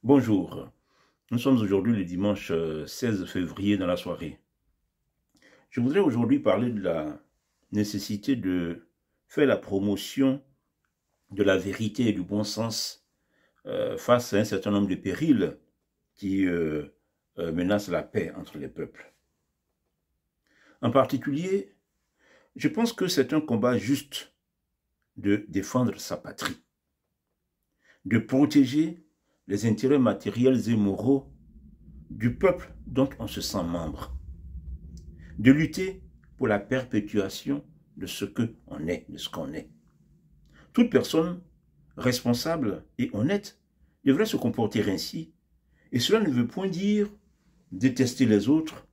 Bonjour, nous sommes aujourd'hui le dimanche 16 février dans la soirée. Je voudrais aujourd'hui parler de la nécessité de faire la promotion de la vérité et du bon sens face à un certain nombre de périls qui menacent la paix entre les peuples. En particulier, je pense que c'est un combat juste de défendre sa patrie, de protéger les intérêts matériels et moraux du peuple dont on se sent membre, de lutter pour la perpétuation de ce qu'on est, de ce qu'on est. Toute personne responsable et honnête devrait se comporter ainsi, et cela ne veut point dire détester les autres,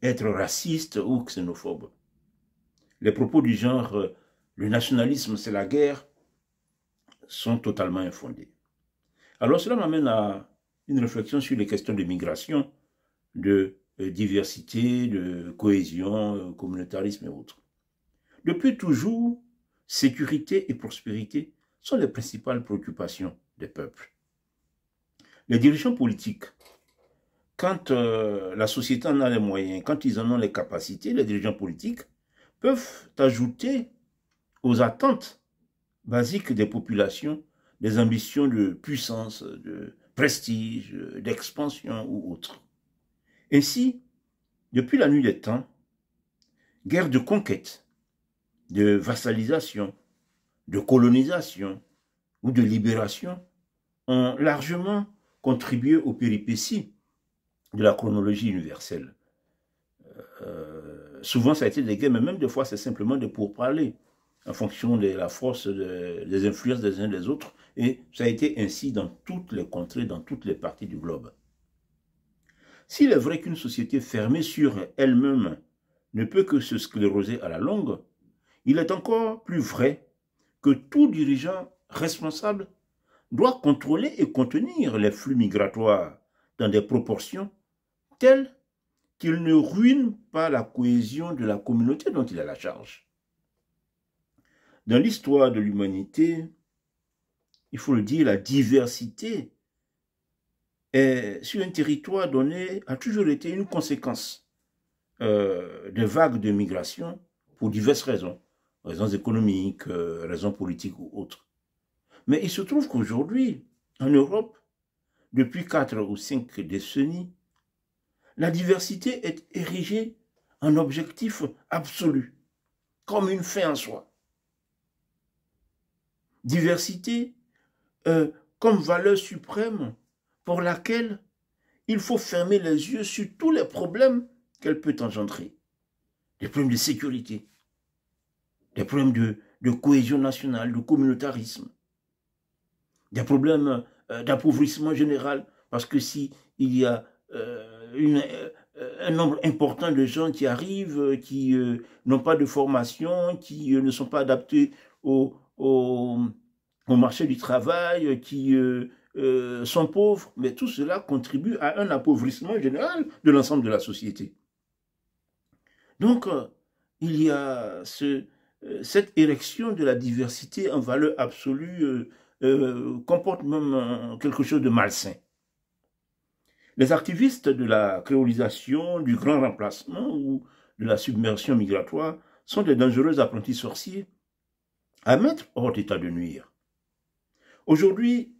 être raciste ou xénophobe. Les propos du genre « le nationalisme c'est la guerre » sont totalement infondés. Alors cela m'amène à une réflexion sur les questions de migration, de diversité, de cohésion, communautarisme et autres. Depuis toujours, sécurité et prospérité sont les principales préoccupations des peuples. Les dirigeants politiques, quand la société en a les moyens, quand ils en ont les capacités, les dirigeants politiques peuvent ajouter aux attentes basiques des populations des ambitions de puissance, de prestige, d'expansion ou autres. Ainsi, depuis la nuit des temps, guerres de conquête, de vassalisation, de colonisation ou de libération ont largement contribué aux péripéties de la chronologie universelle. Souvent, ça a été des guerres, mais même des fois, c'est simplement des pourparlers en fonction de la force des influences des uns des autres. Et ça a été ainsi dans toutes les contrées, dans toutes les parties du globe. S'il est vrai qu'une société fermée sur elle-même ne peut que se scléroser à la longue, il est encore plus vrai que tout dirigeant responsable doit contrôler et contenir les flux migratoires dans des proportions telles qu'il ne ruine pas la cohésion de la communauté dont il a la charge. Dans l'histoire de l'humanité, il faut le dire, la diversité sur un territoire donné a toujours été une conséquence de vagues de migration pour diverses raisons, raisons économiques, raisons politiques ou autres. Mais il se trouve qu'aujourd'hui, en Europe, depuis 4 ou 5 décennies, la diversité est érigée en objectif absolu, comme une fin en soi. Diversité comme valeur suprême pour laquelle il faut fermer les yeux sur tous les problèmes qu'elle peut engendrer. Des problèmes de sécurité, des problèmes de cohésion nationale, de communautarisme, des problèmes d'appauvrissement général, parce que si il y a un nombre important de gens qui arrivent, qui n'ont pas de formation, qui ne sont pas adaptés au marché du travail, qui sont pauvres, mais tout cela contribue à un appauvrissement général de l'ensemble de la société. Donc, il y a cette érection de la diversité en valeur absolue comporte même quelque chose de malsain. Les activistes de la créolisation, du grand remplacement ou de la submersion migratoire sont des dangereux apprentis sorciers à mettre hors d'état de nuire. Aujourd'hui,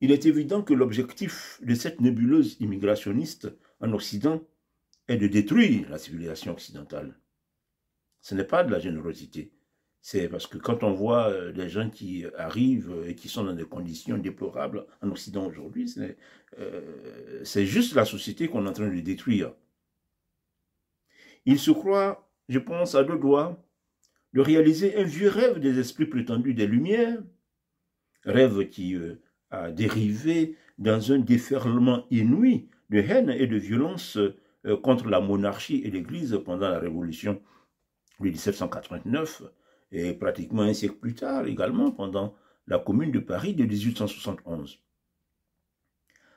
il est évident que l'objectif de cette nébuleuse immigrationniste en Occident est de détruire la civilisation occidentale. Ce n'est pas de la générosité. C'est parce que quand on voit des gens qui arrivent et qui sont dans des conditions déplorables en Occident aujourd'hui, c'est juste la société qu'on est en train de détruire. Il se croit, je pense, à deux doigts de réaliser un vieux rêve des esprits prétendus des Lumières, rêve qui a dérivé dans un déferlement inouï de haine et de violence contre la monarchie et l'Église pendant la Révolution de 1789 et pratiquement un siècle plus tard également pendant la Commune de Paris de 1871.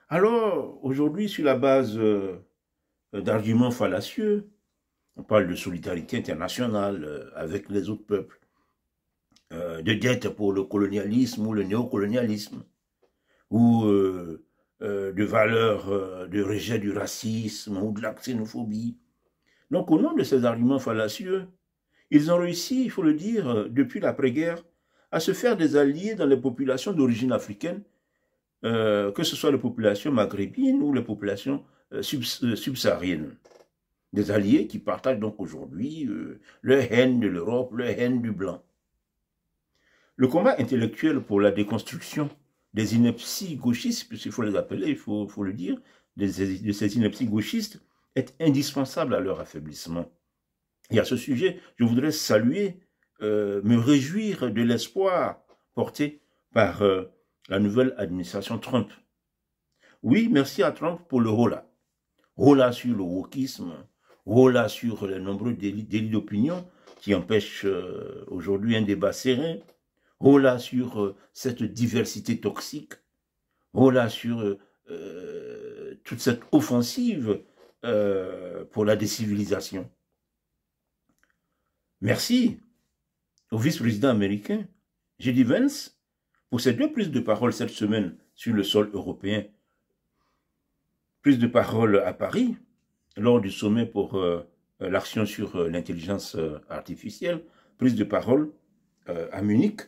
Alors, aujourd'hui, sur la base d'arguments fallacieux, on parle de solidarité internationale avec les autres peuples, de dette pour le colonialisme ou le néocolonialisme, ou de valeurs de rejet du racisme ou de la xénophobie. Donc, au nom de ces arguments fallacieux, ils ont réussi, il faut le dire, depuis l'après-guerre, à se faire des alliés dans les populations d'origine africaine, que ce soit les populations maghrébines ou les populations subsahariennes. Des alliés qui partagent donc aujourd'hui leur haine de l'Europe, leur haine du blanc. Le combat intellectuel pour la déconstruction des inepties gauchistes, puisqu'il faut les appeler, il faut le dire, de ces inepties gauchistes, est indispensable à leur affaiblissement. Et à ce sujet, je voudrais saluer, me réjouir de l'espoir porté par la nouvelle administration Trump. Oui, merci à Trump pour le holà. Holà sur le wokisme, holà sur les nombreux délits d'opinion qui empêchent aujourd'hui un débat serein, holà sur cette diversité toxique, holà sur toute cette offensive pour la décivilisation. Merci au vice-président américain, J.D. Vance, pour ses 2 prises de parole cette semaine sur le sol européen. Prise de parole à Paris, lors du sommet pour l'action sur l'intelligence artificielle, prise de parole à Munich,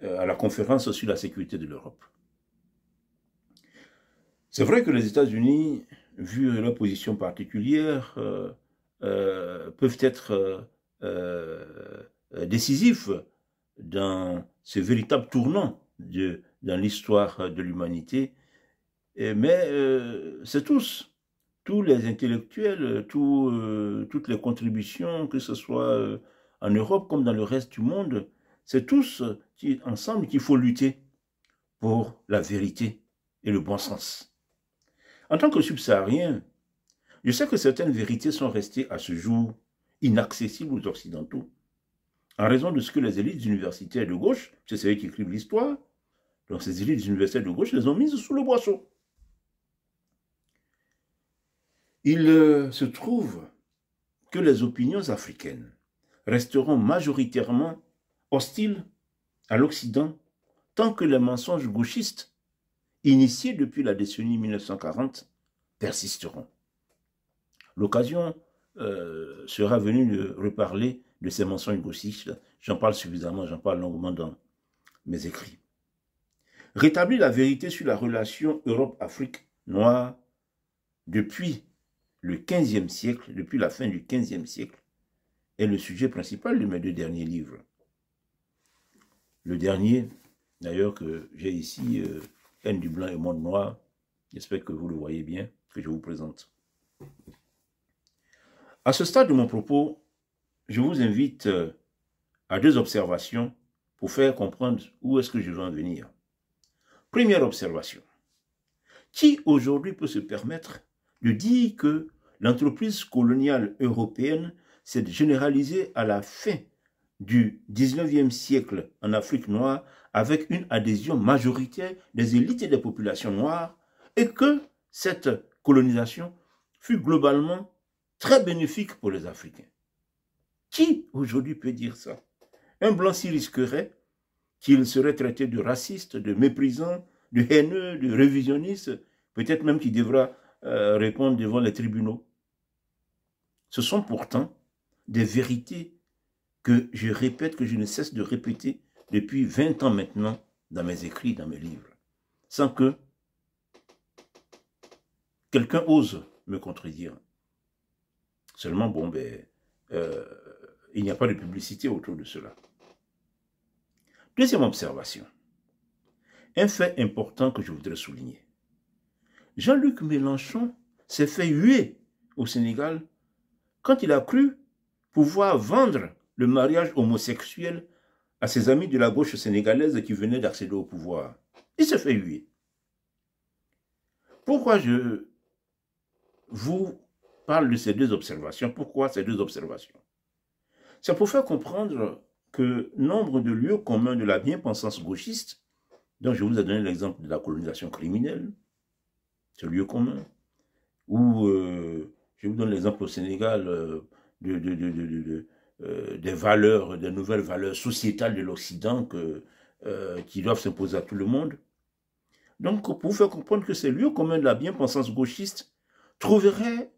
à la conférence sur la sécurité de l'Europe. C'est vrai que les États-Unis, vu leur position particulière, peuvent être décisifs dans ce véritable tournant dans l'histoire de l'humanité. Mais c'est tous les intellectuels, toutes les contributions, que ce soit en Europe comme dans le reste du monde, c'est tous ensemble qu'il faut lutter pour la vérité et le bon sens. En tant que subsaharien, je sais que certaines vérités sont restées à ce jour inaccessibles aux Occidentaux, en raison de ce que les élites universitaires de gauche, c'est ceux qui écrivent l'histoire, donc ces élites universitaires de gauche les ont mises sous le boisseau. Il se trouve que les opinions africaines resteront majoritairement hostiles à l'Occident tant que les mensonges gauchistes, initiés depuis la décennie 1940, persisteront. L'occasion sera venue de reparler de ces mensonges gauchistes. J'en parle suffisamment, j'en parle longuement dans mes écrits. Rétablir la vérité sur la relation Europe-Afrique noire depuis le XVe siècle, depuis la fin du XVe siècle, est le sujet principal de mes 2 derniers livres. Le dernier, d'ailleurs, que j'ai ici, Haine du blanc et monde noir, j'espère que vous le voyez bien, que je vous présente. À ce stade de mon propos, je vous invite à 2 observations pour faire comprendre où est-ce que je veux en venir. Première observation. Qui aujourd'hui peut se permettre de dire que l'entreprise coloniale européenne s'est généralisée à la fin du 19e siècle en Afrique noire avec une adhésion majoritaire des élites et des populations noires et que cette colonisation fut globalement très bénéfique pour les Africains? Qui aujourd'hui peut dire ça? Un blanc s'y risquerait qu'il serait traité de raciste, de méprisant, de haineux, de révisionniste, peut-être même qu'il devra répondre devant les tribunaux. Ce sont pourtant des vérités que je répète, que je ne cesse de répéter depuis 20 ans maintenant dans mes écrits, dans mes livres, sans que quelqu'un ose me contredire. Seulement, bon, il n'y a pas de publicité autour de cela. Deuxième observation. Un fait important que je voudrais souligner. Jean-Luc Mélenchon s'est fait huer au Sénégal quand il a cru pouvoir vendre le mariage homosexuel à ses amis de la gauche sénégalaise qui venaient d'accéder au pouvoir. Il s'est fait huer. Pourquoi je vous parle de ces 2 observations? Pourquoi ces 2 observations? C'est pour faire comprendre que nombre de lieux communs de la bien-pensance gauchiste, dont je vous ai donné l'exemple de la colonisation criminelle, ce lieu commun, ou je vous donne l'exemple au Sénégal des valeurs, des nouvelles valeurs sociétales de l'Occident qui doivent s'imposer à tout le monde. Donc, pour vous faire comprendre que ces lieux communs de la bien-pensance gauchiste trouveraient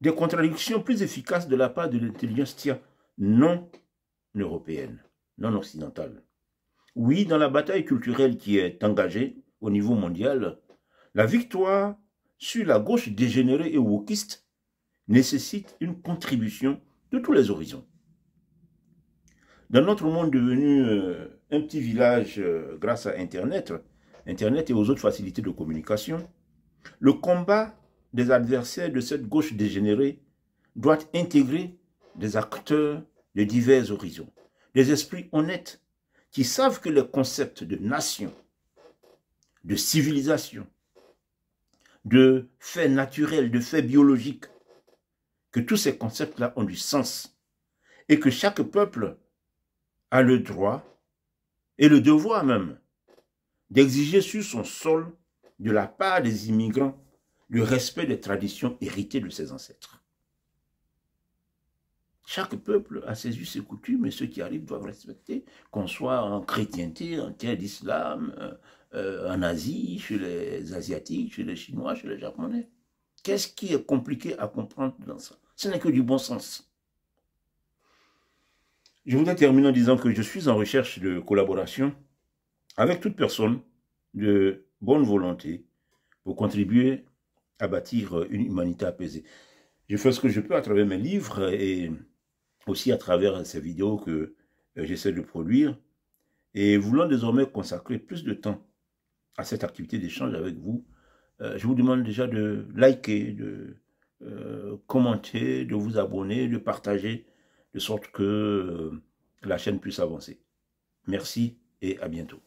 des contradictions plus efficaces de la part de l'intelligentsia non européenne, non occidentale. Oui, dans la bataille culturelle qui est engagée au niveau mondial, la victoire sur la gauche dégénérée et wokiste nécessite une contribution de tous les horizons. Dans notre monde devenu un petit village grâce à Internet et aux autres facilités de communication, le combat des adversaires de cette gauche dégénérée doit intégrer des acteurs de divers horizons, des esprits honnêtes qui savent que les concepts de nation, de civilisation, de faits naturels, de faits biologiques, que tous ces concepts-là ont du sens et que chaque peuple a le droit et le devoir même d'exiger sur son sol de la part des immigrants le respect des traditions héritées de ses ancêtres. Chaque peuple a ses us et coutumes et ceux qui arrivent doivent respecter, qu'on soit en chrétienté, en terre d'islam, en Asie, chez les Asiatiques, chez les Chinois, chez les Japonais. Qu'est-ce qui est compliqué à comprendre dans ça? Ce n'est que du bon sens. Je voudrais terminer en disant que je suis en recherche de collaboration avec toute personne de bonne volonté pour contribuer à bâtir une humanité apaisée. Je fais ce que je peux à travers mes livres et aussi à travers ces vidéos que j'essaie de produire. Et voulant désormais consacrer plus de temps à cette activité d'échange avec vous, je vous demande déjà de liker, de commenter, de vous abonner, de partager, de sorte que la chaîne puisse avancer. Merci et à bientôt.